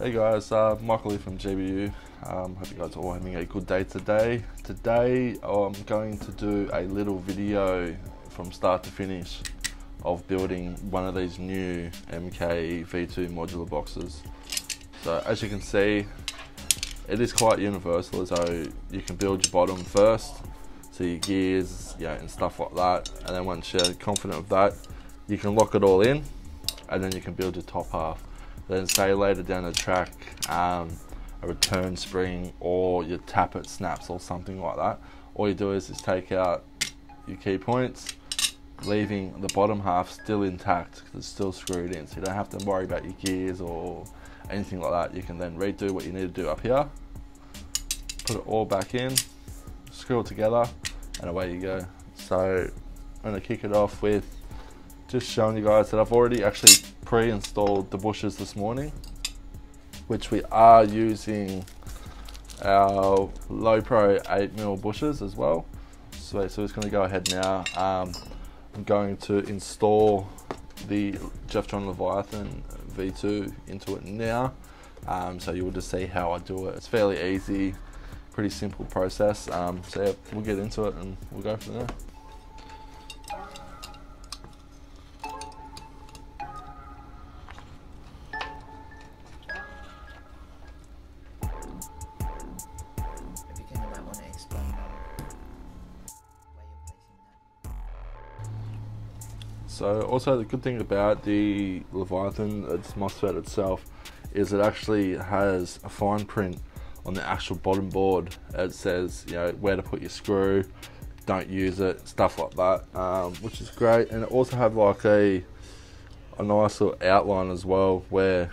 Hey guys, Michael here from GBU. Hope you guys are all having a good day today. Today I'm going to do a little video from start to finish of building one of these new MK V2 modular boxes. So as you can see, it is quite universal, so you can build your bottom first, so your gears, and stuff like that, and then once you're confident of that, you can lock it all in, and then you can build your top half. Then say later down the track, a return spring or your tappet snaps or something like that, all you do is take out your key points, leaving the bottom half still intact because it's still screwed in, so you don't have to worry about your gears or anything like that. You can then redo what you need to do up here, put it all back in, screw it together, and away you go. So I'm going to kick it off with just showing you guys that I've already actually pre-installed the bushes this morning, which we are using our low pro 8mm bushes as well. So we're just going to go ahead now. I'm going to install the Leviathan V2 into it now. So you will just see how I do it. It's fairly easy, pretty simple process. So yeah, we'll get into it and we'll go from there. So also the good thing about the Leviathan, its MOSFET itself, is it actually has a fine print on the actual bottom board. It says where to put your screw, don't use it, stuff like that, which is great. And it also have like a nice little outline as well where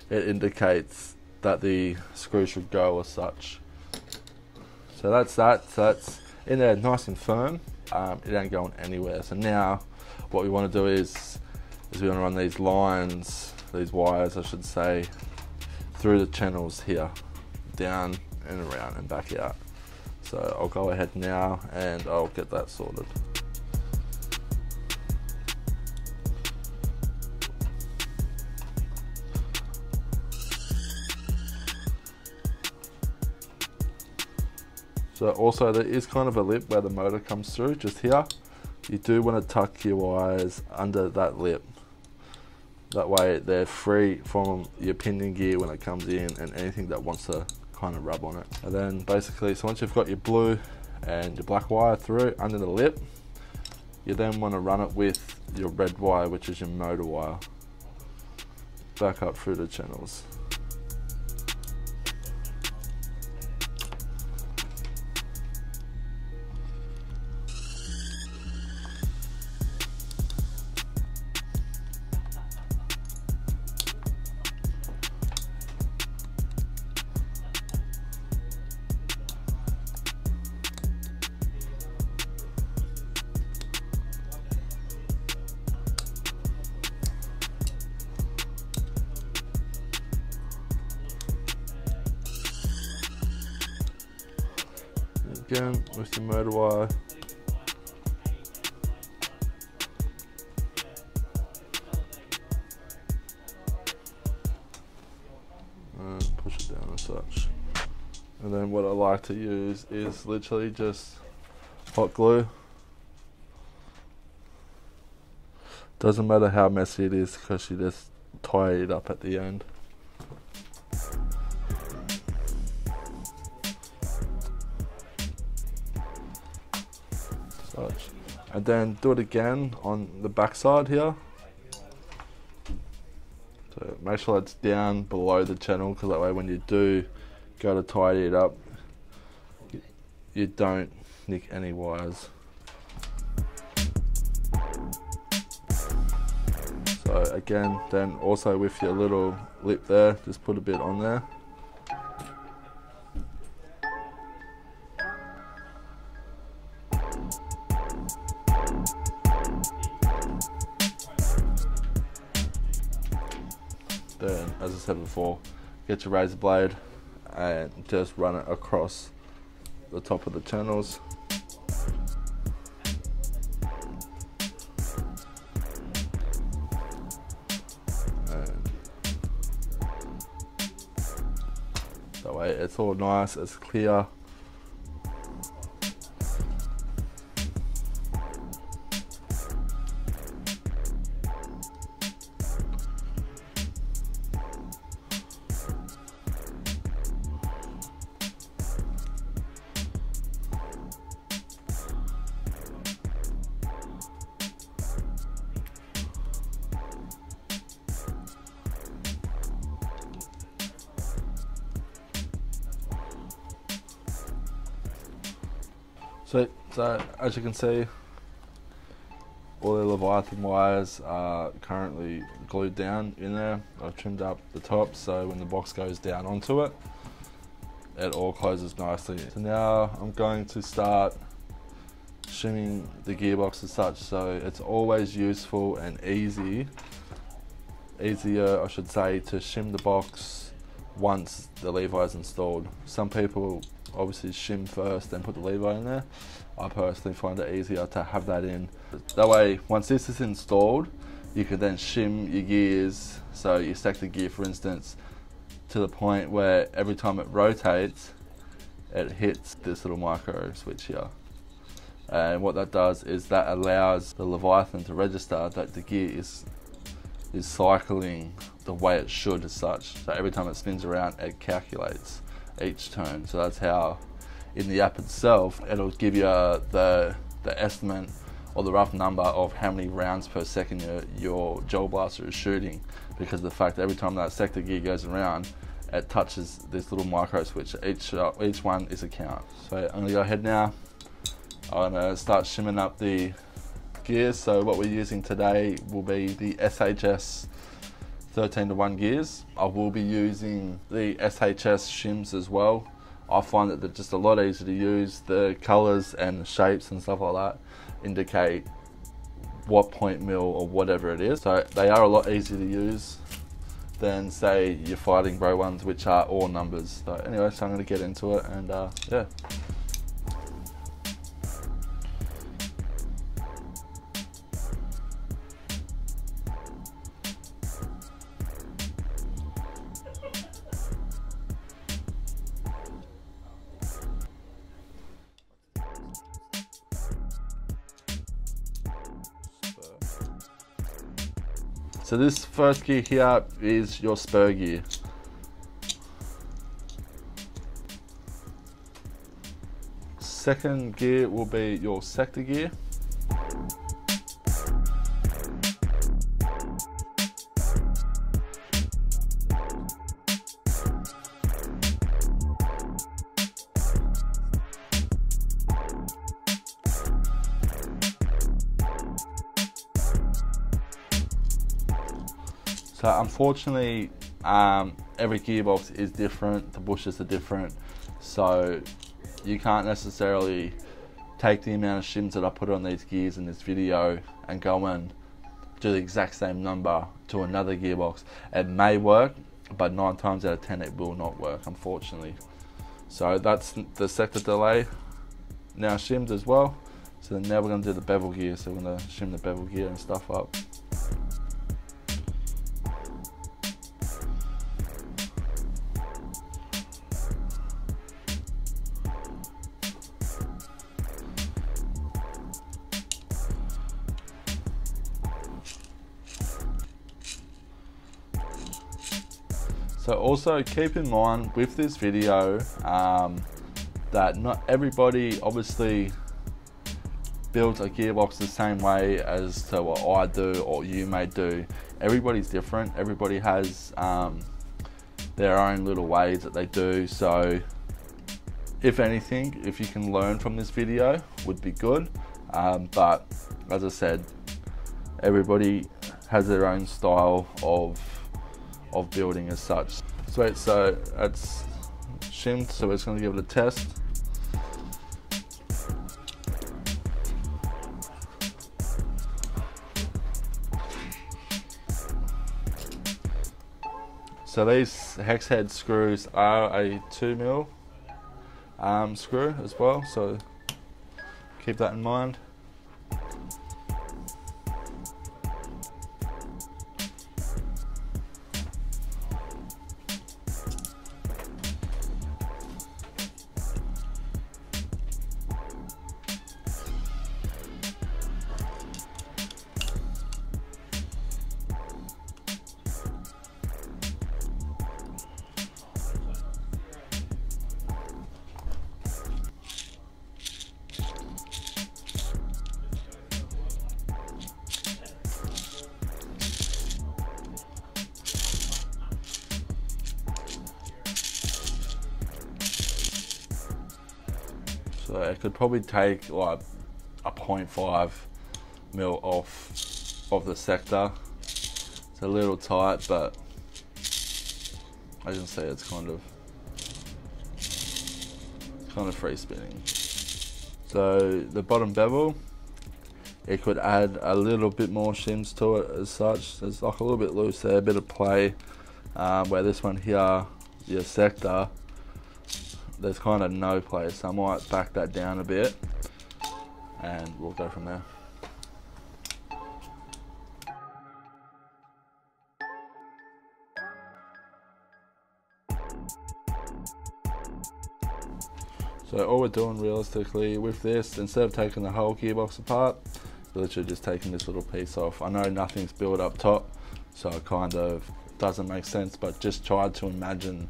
it indicates that the screw should go as such. So that's that. So that's in there nice and firm. It ain't going anywhere. So now what we want to do is we want to run these lines, these wires I should say, through the channels here, down and around and back out. So I'll go ahead now and I'll get that sorted. So also there is kind of a lip where the motor comes through, just here. You do want to tuck your wires under that lip. That way they're free from your pinion gear when it comes in and anything that wants to kind of rub on it. And then basically, so once you've got your blue and your black wire through under the lip, you then want to run it with your red wire, which is your motor wire, back up through the channels. Again with the motor wire. And push it down as such. And then what I like to use is literally just hot glue. Doesn't matter how messy it is because you just tie it up at the end. And then do it again on the back side here. So make sure it's down below the channel, because that way when you do go to tidy it up, you don't nick any wires. So again, then also with your little lip there, just put a bit on there. Then, as I said before, get your razor blade and just run it across the top of the channels. And way it's all nice, it's clear. So as you can see, all the Leviathan wires are currently glued down in there. I've trimmed up the top so when the box goes down onto it, it all closes nicely. So now I'm going to start shimming the gearbox as such. So it's always useful and easier I should say, to shim the box once the lever is installed. Some people obviously shim first then put the lever in there. I personally find it easier to have that in. That way, once this is installed, you can then shim your gears. So you stack the gear, for instance, to the point where every time it rotates, it hits this little micro switch here. And what that does is that allows the Leviathan to register that the gear is cycling the way it should as such. So every time it spins around, it calculates each turn. So that's how, in the app itself, it'll give you the estimate or the rough number of how many rounds per second your gel blaster is shooting, because of the fact that every time that sector gear goes around, it touches this little micro switch. Each one is a count. So I'm gonna go ahead now. I'm gonna start shimming up the gears. So what we're using today will be the SHS 13:1 gears. I will be using the SHS shims as well. I find that they're just a lot easier to use. The colours and the shapes and stuff like that indicate what point mil or whatever it is. So they are a lot easier to use than, say, your Fighting Bro ones, which are all numbers. So anyway, so I'm going to get into it and yeah. So this first gear here is your spur gear. Second gear will be your sector gear. So unfortunately, every gearbox is different, the bushes are different, so you can't necessarily take the amount of shims that I put on these gears in this video and go and do the exact same number to another gearbox. It may work, but 9 times out of 10 it will not work, unfortunately. So that's the sector delay now shimmed as well. So then now we're going to do the bevel gear, so we're going to shim the bevel gear and stuff up. So also keep in mind with this video that not everybody obviously builds a gearbox the same way as to what I do or you may do. Everybody's different. Everybody has their own little ways that they do. So if anything, if you can learn from this video, would be good. But as I said, everybody has their own style of building as such. Sweet, so that's shimmed, so we're just going to give it a test. So these hex head screws are a 2mm screw as well, so keep that in mind. So it could probably take like a 0.5 mil off of the sector. It's a little tight, but as you can see, it's kind of free spinning. So the bottom bevel, it could add a little bit more shims to it as such. There's like a little bit loose there, a bit of play. Where this one here, your sector, there's kind of no play, so I might back that down a bit and we'll go from there. So all we're doing realistically with this, instead of taking the whole gearbox apart, we're literally just taking this little piece off. I know nothing's built up top, so it kind of doesn't make sense, but just try to imagine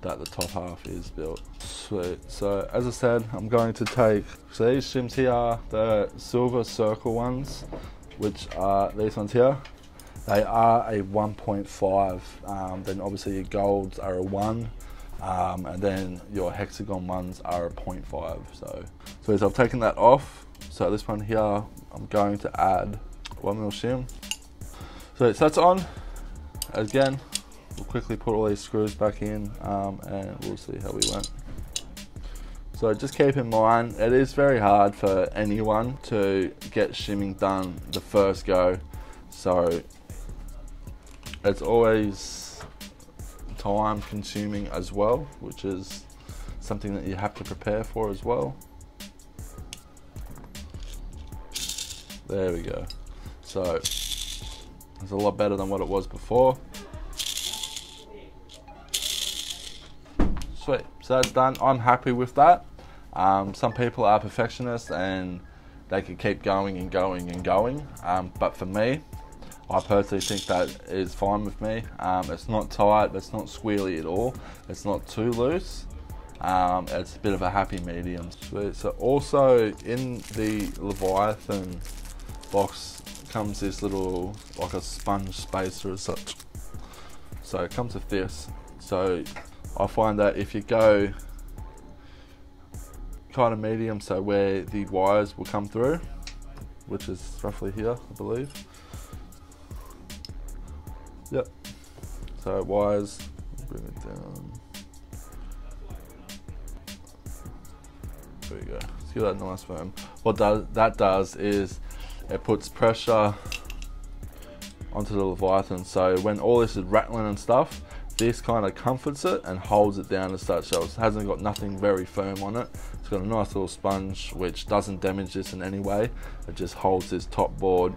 that the top half is built. Sweet. So as I said, I'm going to take, so these shims here are the silver circle ones, which are these ones here. They are a 1.5, then obviously your golds are a 1. And then your hexagon ones are a 0.5. So as I've taken that off, so this one here, I'm going to add 1 mil shim. So that's on. Again, we'll quickly put all these screws back in and we'll see how we went. So just keep in mind, it is very hard for anyone to get shimming done the first go. So it's always time consuming as well, which is something that you have to prepare for as well. There we go. So it's a lot better than what it was before. Sweet, so that's done. I'm happy with that. Some people are perfectionists and they can keep going and going and going, but for me, I personally think that is fine with me. It's not tight, it's not squealy at all. It's not too loose. It's a bit of a happy medium. Sweet. So also in the Leviathan box comes this little, like a sponge spacer as such. So it comes with this. So I find that if you go kind of medium, so where the wires will come through, which is roughly here, I believe. Yep. So wires, bring it down. There we go. Let's give that a nice firm. What that does is it puts pressure onto the Leviathan. So when all this is rattling and stuff, this kind of comforts it and holds it down as such. So it hasn't got nothing very firm on it. It's got a nice little sponge which doesn't damage this in any way. It just holds this top board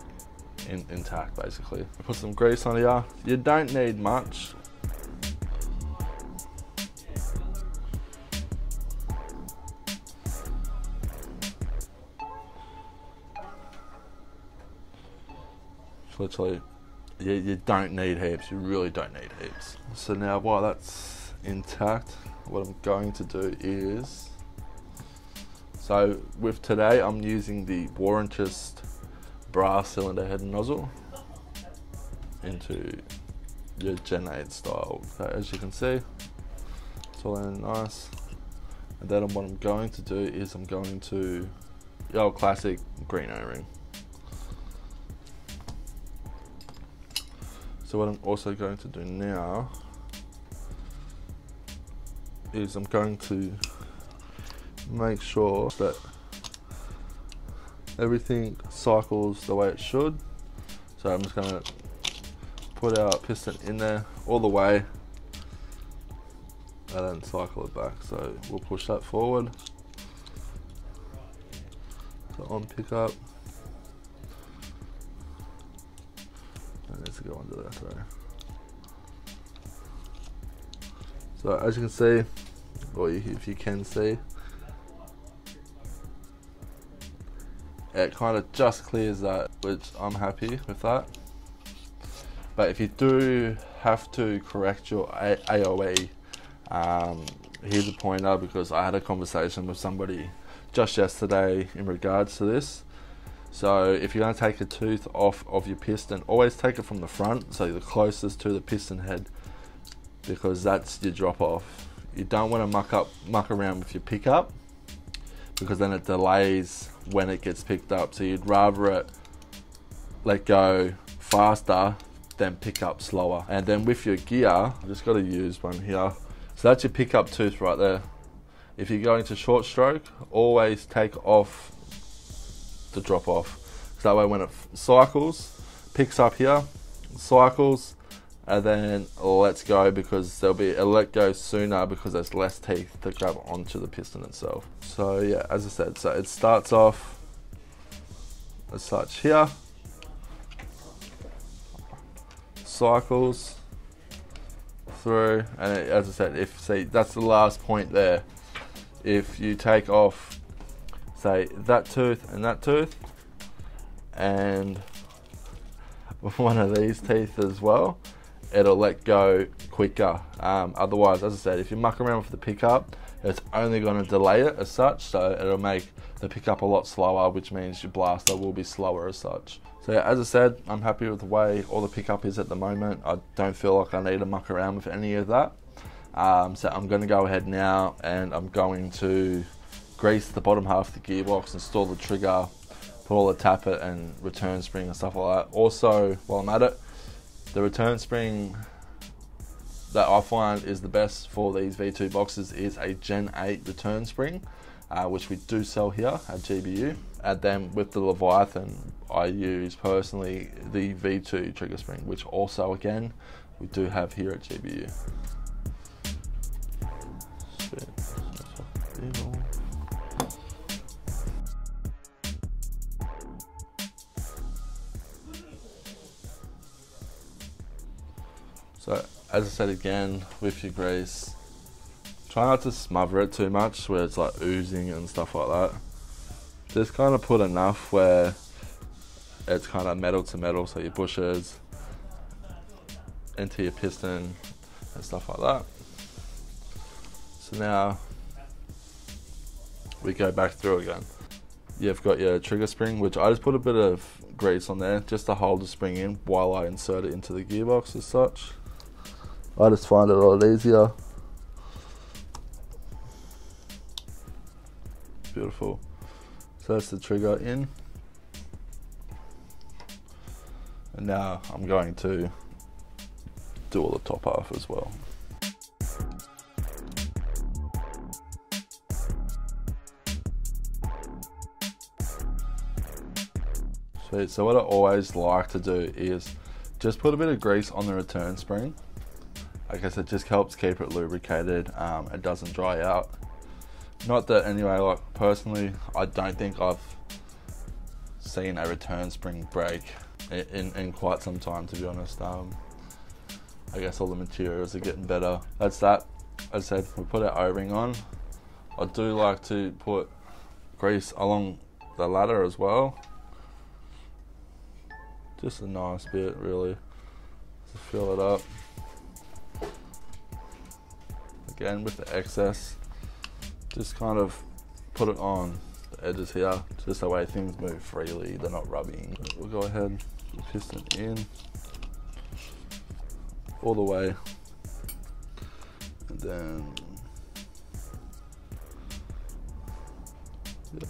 intact basically. Put some grease on here. You don't need much. Literally, you don't need heaps. You really don't need heaps. So now while that's intact, what I'm going to do is, so with today I'm using the Warrantist brass cylinder head and nozzle into your Gen 8 style. So as you can see, it's all in nice. And then what I'm going to do is I'm going to the old classic green O-ring. So what I'm also going to do now is I'm going to make sure that everything cycles the way it should. So I'm just going to put our piston in there all the way and then cycle it back. So we'll push that forward. So on pickup. It needs to go under there, sorry. So as you can see, or if you can see, it kind of just clears that, which I'm happy with that. But if you do have to correct your AOE, here's a pointer, because I had a conversation with somebody just yesterday in regards to this. So if you're going to take a tooth off of your piston, always take it from the front, so the closest to the piston head, because that's your drop off. You don't want to muck around with your pickup, because then it delays when it gets picked up. So you'd rather it let go faster than pick up slower. And then with your gear, I just got to use one here. So that's your pickup tooth right there. If you're going to short stroke, always take off the drop off. So that way when it cycles, picks up here, cycles, and then lets go, because there'll be a let go sooner because there's less teeth to grab onto the piston itself. So yeah, as I said, so it starts off as such here, cycles through, and as I said, if see, that's the last point there. If you take off, say, that tooth and one of these teeth as well, it'll let go quicker. Otherwise, as I said, if you muck around with the pickup, it's only going to delay it as such, so it'll make the pickup a lot slower, which means your blaster will be slower as such. So yeah, as I said, I'm happy with the way all the pickup is at the moment. I don't feel like I need to muck around with any of that. So I'm going to go ahead now and I'm going to grease the bottom half of the gearbox, install the trigger, put all the tappet and return spring and stuff like that. Also, while I'm at it, the return spring that I find is the best for these V2 boxes is a Gen 8 return spring, which we do sell here at GBU. And then with the Leviathan, I use personally the V2 trigger spring, which also again we do have here at GBU. So as I said again, with your grease, try not to smother it too much where it's like oozing and stuff like that. Just kind of put enough where it's kind of metal to metal, so your bushes into your piston and stuff like that. So now we go back through again. You've got your trigger spring, which I just put a bit of grease on there just to hold the spring in while I insert it into the gearbox as such. I just find it a lot easier. Beautiful. So that's the trigger in. And now I'm going to do all the top half as well. Sweet. So what I always like to do is just put a bit of grease on the return spring. I guess it just helps keep it lubricated. It doesn't dry out. Not that anyway, like personally, I don't think I've seen a return spring break in quite some time, to be honest. I guess all the materials are getting better. That's that. As I said, we put our O-ring on. I do like to put grease along the ladder as well. Just a nice bit, really, to fill it up. Again, with the excess, just kind of put it on the edges here, just that way things move freely, they're not rubbing. We'll go ahead, piston in, all the way, and then, yeah.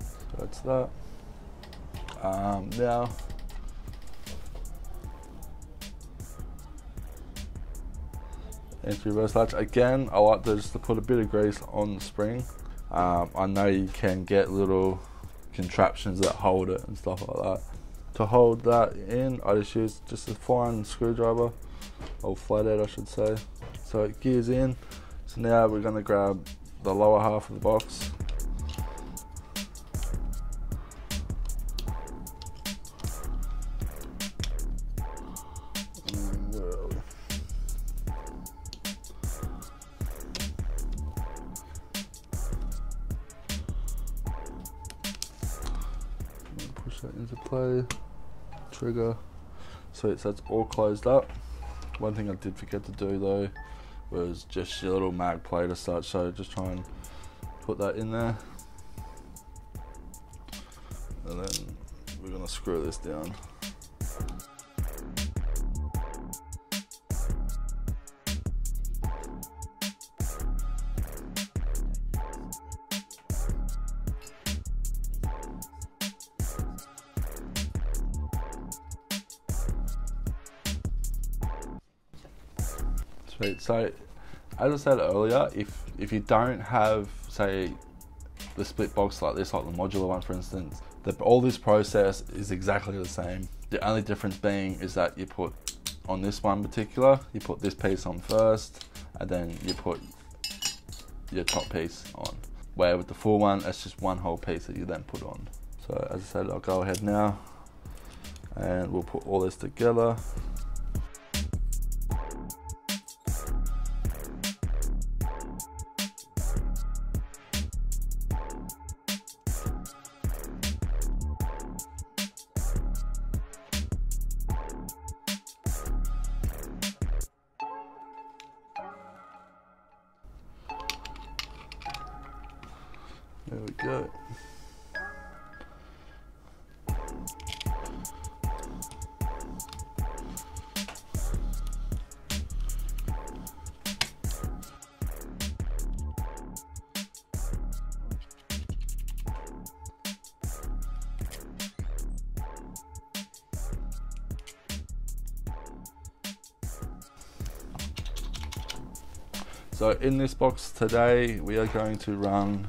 So that's that. Now, into reverse latch. Again, I like just to put a bit of grease on the spring. I know you can get little contraptions that hold it and stuff like that. To hold that in, I just use just a fine screwdriver, or flathead I should say. So it gears in. So now we're going to grab the lower half of the box. That into play, trigger. So that's all closed up. One thing I did forget to do though was just your little mag plate as such, so just try and put that in there, and then we're going to screw this down. Sweet. So as I said earlier, if you don't have, say, the split box like this, like the modular one for instance, all this process is exactly the same. The only difference being is that you put on this one particular, you put this piece on first, and then you put your top piece on. Where with the full one, it's just one whole piece that you then put on. So as I said, I'll go ahead now and we'll put all this together. There we go. So in this box today, we are going to run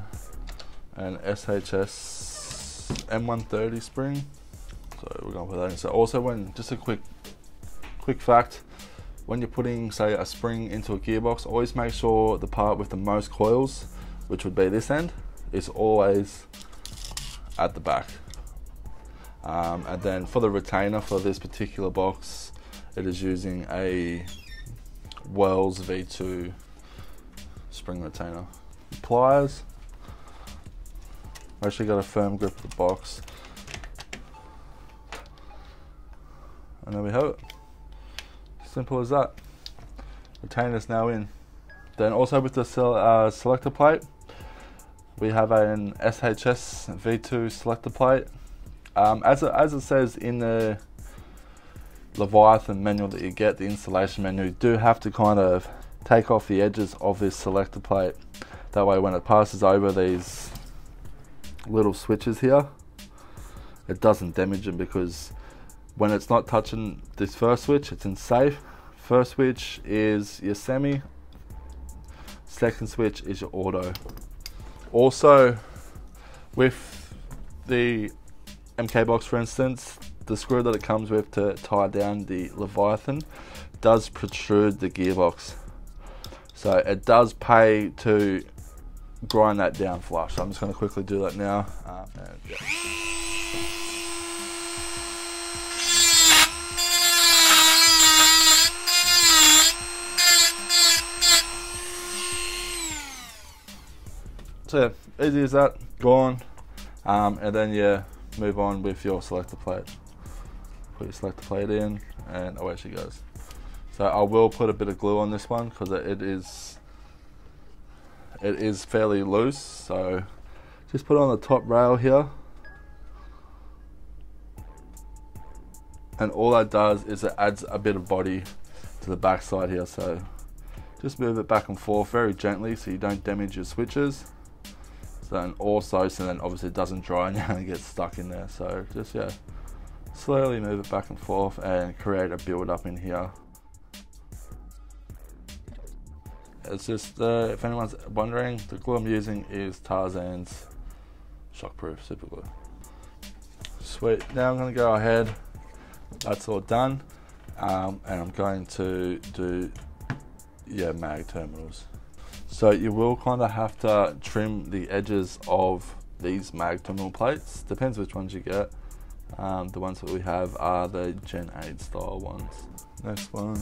an SHS M130 spring. So we're going to put that in. So also just a quick fact, when you're putting, say, a spring into a gearbox, always make sure the part with the most coils, which would be this end, is always at the back. And then for the retainer for this particular box, it is using a Leviathan V2 spring retainer. Pliers, make sure you got a firm grip of the box, and there we have it. Simple as that. Retainer's now in. Then also with the selector plate, we have an SHS V2 selector plate. As it says in the Leviathan manual that you get, the installation manual, you do have to kind of take off the edges of this selector plate. That way when it passes over these little switches here, it doesn't damage them, because when it's not touching this first switch, it's in safe. First switch is your semi, second switch is your auto. Also with the MK box for instance, the screw that it comes with to tie down the Leviathan does protrude the gearbox. So it does pay to grind that down flush. So I'm just going to quickly do that now. Yeah. So yeah, easy as that, gone. And then you move on with your selector plate. Put your selector plate in and away she goes. So I will put a bit of glue on this one because it is fairly loose. So just put it on the top rail here, and all that does is it adds a bit of body to the back side here. So just move it back and forth very gently so you don't damage your switches. So, and also so then obviously it doesn't dry now and get stuck in there. So just slowly move it back and forth and create a build up in here. It's just, if anyone's wondering, the glue I'm using is Tarzan's shockproof super glue. Sweet, now I'm going to go ahead, that's all done, and I'm going to do mag terminals. So you will kind of have to trim the edges of these mag terminal plates, depends which ones you get. The ones that we have are the Gen 8 style ones. Next one.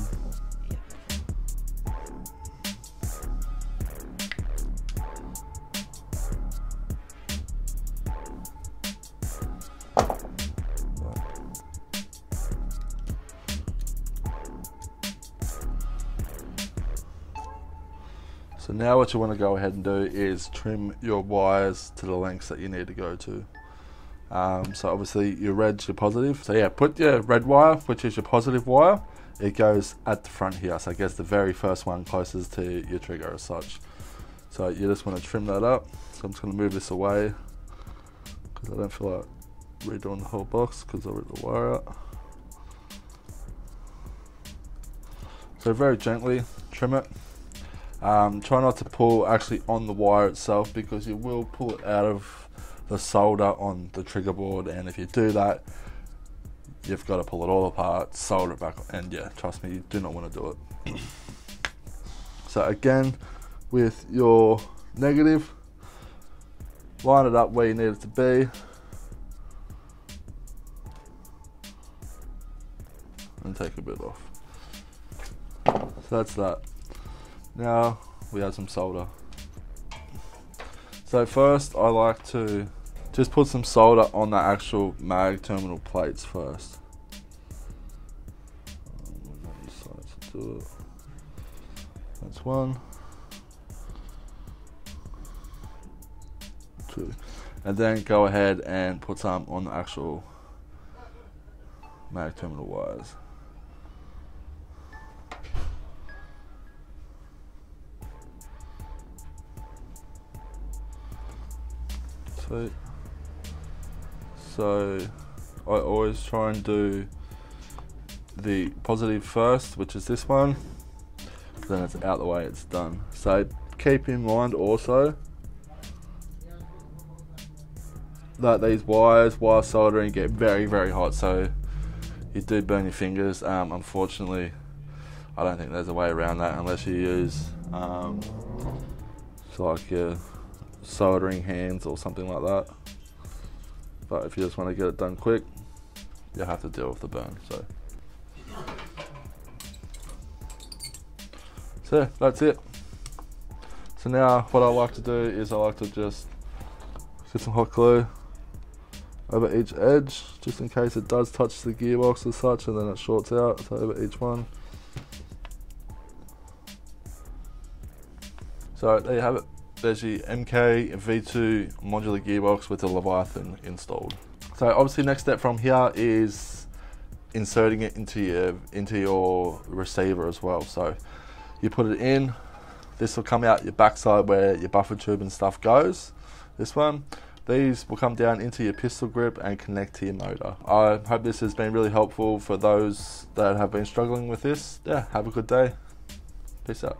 So now what you want to go ahead and do is trim your wires to the lengths that you need to go to. So obviously your red's your positive. So yeah, put your red wire, which is your positive wire, it goes at the front here. So I guess the very first one closest to your trigger as such. So you just want to trim that up. So I'm just going to move this away because I don't feel like redoing the whole box because I ripped the wire out. So very gently trim it. Try not to pull actually on the wire itself, because you will pull it out of the solder on the trigger board, and if you do that, you've got to pull it all apart, solder it back, and yeah, trust me, you do not want to do it. So again, with your negative, line it up where you need it to be, and take a bit off. So that's that. Now we add some solder. So first I like to just put some solder on the actual mag terminal plates first. That's 1, 2, and then go ahead and put some on the actual mag terminal wires. Sweet. So I always try and do the positive first, which is this one, then it's out the way, it's done. So keep in mind also that these wires, while soldering, get very, very hot, so you do burn your fingers. Unfortunately, I don't think there's a way around that unless you use like your soldering hands or something like that. But if you just want to get it done quick, you have to deal with the burn. So that's it. So now what I like to do is I like to just get some hot glue over each edge, just in case it does touch the gearbox as such, and then it shorts out, so over each one. So there you have it. There's your MK V2 modular gearbox with the Leviathan installed. So obviously next step from here is inserting it into your receiver as well. So you put it in, this will come out your backside where your buffer tube and stuff goes, this one. These will come down into your pistol grip and connect to your motor. I hope this has been really helpful for those that have been struggling with this. Yeah, have a good day. Peace out.